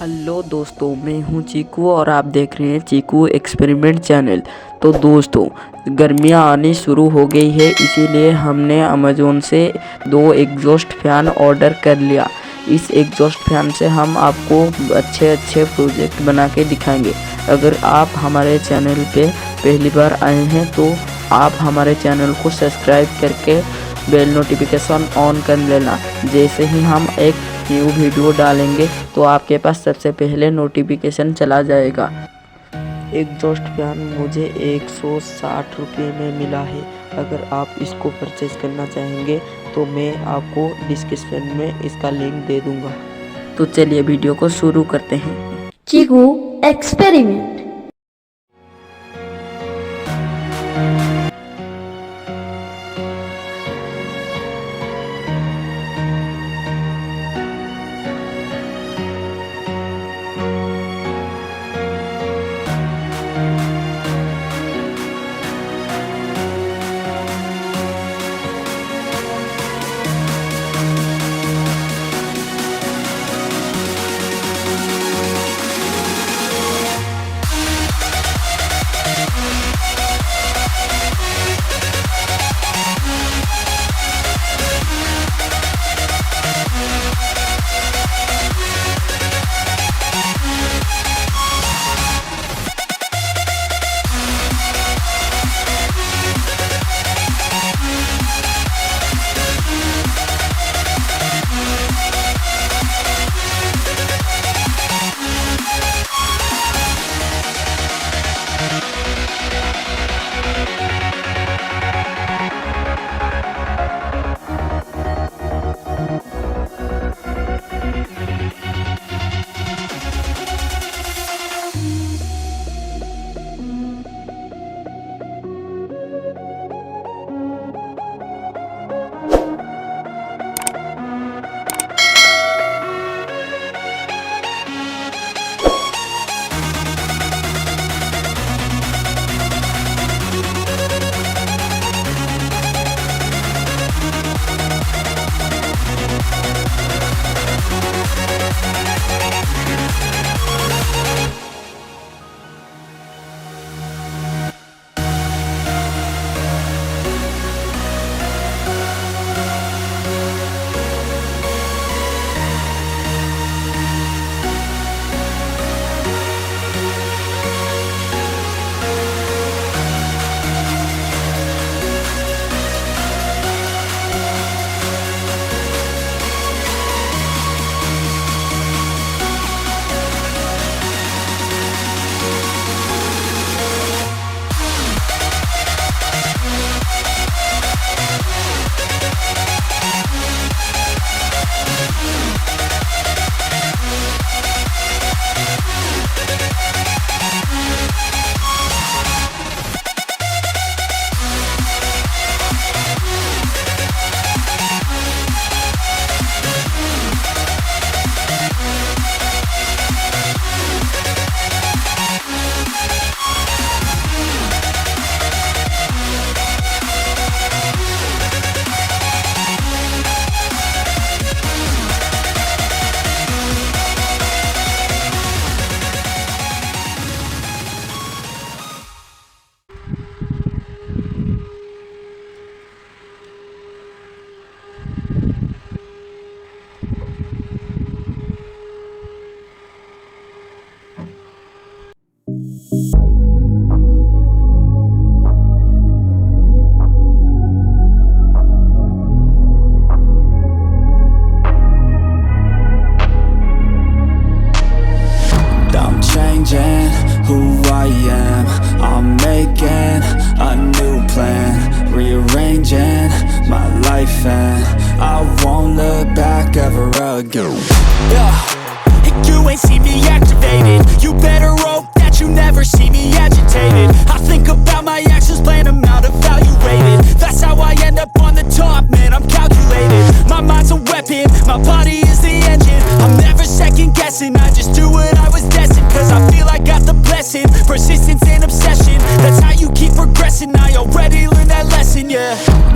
Hello दोस्तों, मैं हूं चीकू और आप देख रहे हैं चीकू एक्सपेरिमेंट चैनल। तो दोस्तों, गर्मियां आनी शुरू हो गई है, इसीलिए हमने अमेज़न से 2 एग्जॉस्ट फैन ऑर्डर कर लिया। इस एग्जॉस्ट फैन से हम आपको अच्छे प्रोजेक्ट बना के दिखाएंगे। अगर आप हमारे चैनल पे पहली बार आए हैं तो आप हमारे चैनल को सब्सक्राइब करके बेल नोटिफिकेशन ऑन कर लेना। जैसे ही हम एक न्यू वीडियो डालेंगे तो आपके पास सबसे पहले नोटिफिकेशन चला जाएगा। एग्जॉस्ट फैन मुझे 160 रुपये में मिला है। अगर आप इसको परचेज करना चाहेंगे तो मैं आपको डिस्क्रिप्शन में इसका लिंक दे दूंगा। तो चलिए वीडियो को शुरू करते हैं। चीकू experiment. Who I am, I'm making a new plan, rearranging my life, and I won't look back ever again. You ain't see me activated. You better hope that you never see me agitated. I think about my actions, plan them out, evaluated. That's how I end up on the top, man, I'm calculated. My mind's a weapon, my body is the engine. I'm never second guessing, I just do what I was destined. Cause I feel I got the blessing, persistence and obsession. That's how you keep progressing, I already learned that lesson, yeah.